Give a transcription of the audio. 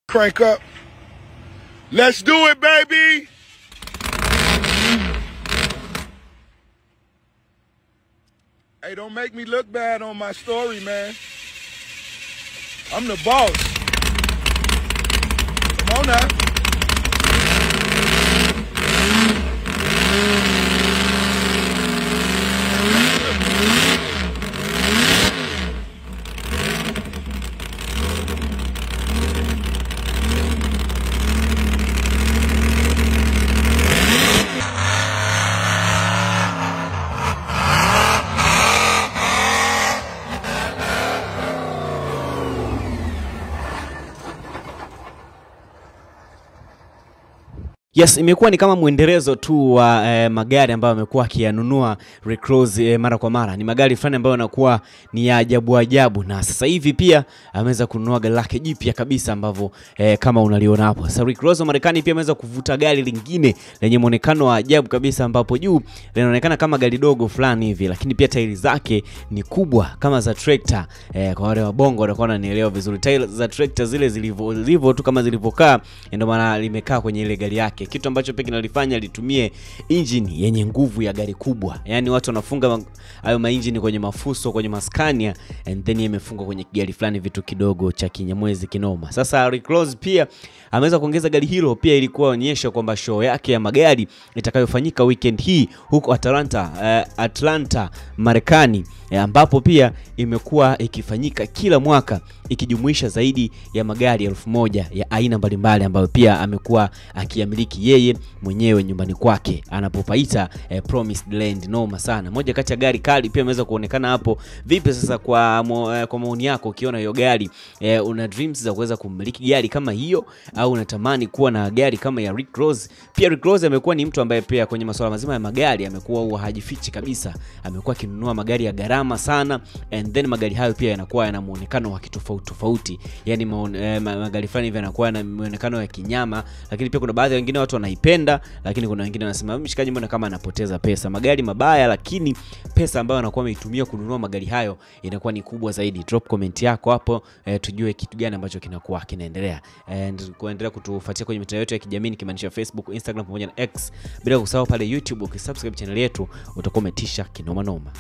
Crank up. Let's do it, baby. Hey, don't make me look bad on my story, man. I'm the boss. Come on now. Yes, imekuwa ni kama muendelezo tu wa magari ambayo amekuwa akiyanunua Rick Ross mara kwa mara. Ni magari fulani ambayo yanakuwa ni ya ajabu na sasa hivi pia ameweza kununua gari lake jipya kabisa ambavyo kama unaliona hapo. Sasa Rick Ross wa Marekani pia ameweza kuvuta gari lingine lenye muonekano wa ajabu kabisa ambapo juu linaonekana kama gari dogo fulani hivi, lakini pia tairi zake ni kubwa kama za tractor. Kwa wale wa bongo watakuwa wananielewa vizuri. Tairi za tractor zile zilivyo tu kama zilivyokaa, ndio maana limekaa kwenye ile gari yake. Kitu ambacho pekee kinalifanya litumie engine yenye nguvu ya gari kubwa. Yaani watu wanafunga hayo engine kwenye mafuso, kwenye maskania, and then imefungwa kwenye gari fulani vitu kidogo cha kinyamwezi kinoma. Sasa Rick Ross pia ameweza kuongeza gari hilo, pia ilikuwa onyesha kwamba show yake ya magari itakayofanyika weekend hii huko Atlanta, Marekani, ambapo pia imekuwa ikifanyika kila mwaka ikijumuisha zaidi ya magari 1000 ya aina mbalimbali ambayo pia amekuwa akiyamiliki yeye mwenyewe nyumbani kwake anapopaita Promised Land. Noma sana. Moja kati ya gari kali pia imeweza kuonekana hapo. Vipi sasa kwa maoni yako ukiona hiyo gari, una dreams za kuweza kumiliki gari kama hiyo au unatamani kuwa na gari kama ya Rick Ross? Pia Rick Ross amekuwa ni mtu ambaye pia kwenye masuala mazima ya magari amekuwa hajifichi kabisa. Amekuwa akinunua magari ya gharama sana, and then magari hayo pia yanakuwa yana muonekano wa tofauti. Yaani magari fulani hivi yanakuwa na muonekano wa kinyama, lakini pia kuna baadhi wengine watu wanaipenda, lakini kuna wengine wanasema mshikaji mbona kama anapoteza pesa. Magari mabaya, lakini pesa ambayo anakuwa ameitumia kununua magari hayo inakuwa ni kubwa zaidi. Drop comment yako hapo, tujue kitu gani ambacho kinakuwa kinaendelea, and kuendelea kutufuatia kwenye mitandao yetu ya kijamii kimaanisha Facebook, Instagram pamoja na X, bila kusahau pale YouTube ukisubscribe channel yetu utakuwa umetisha kinoma noma.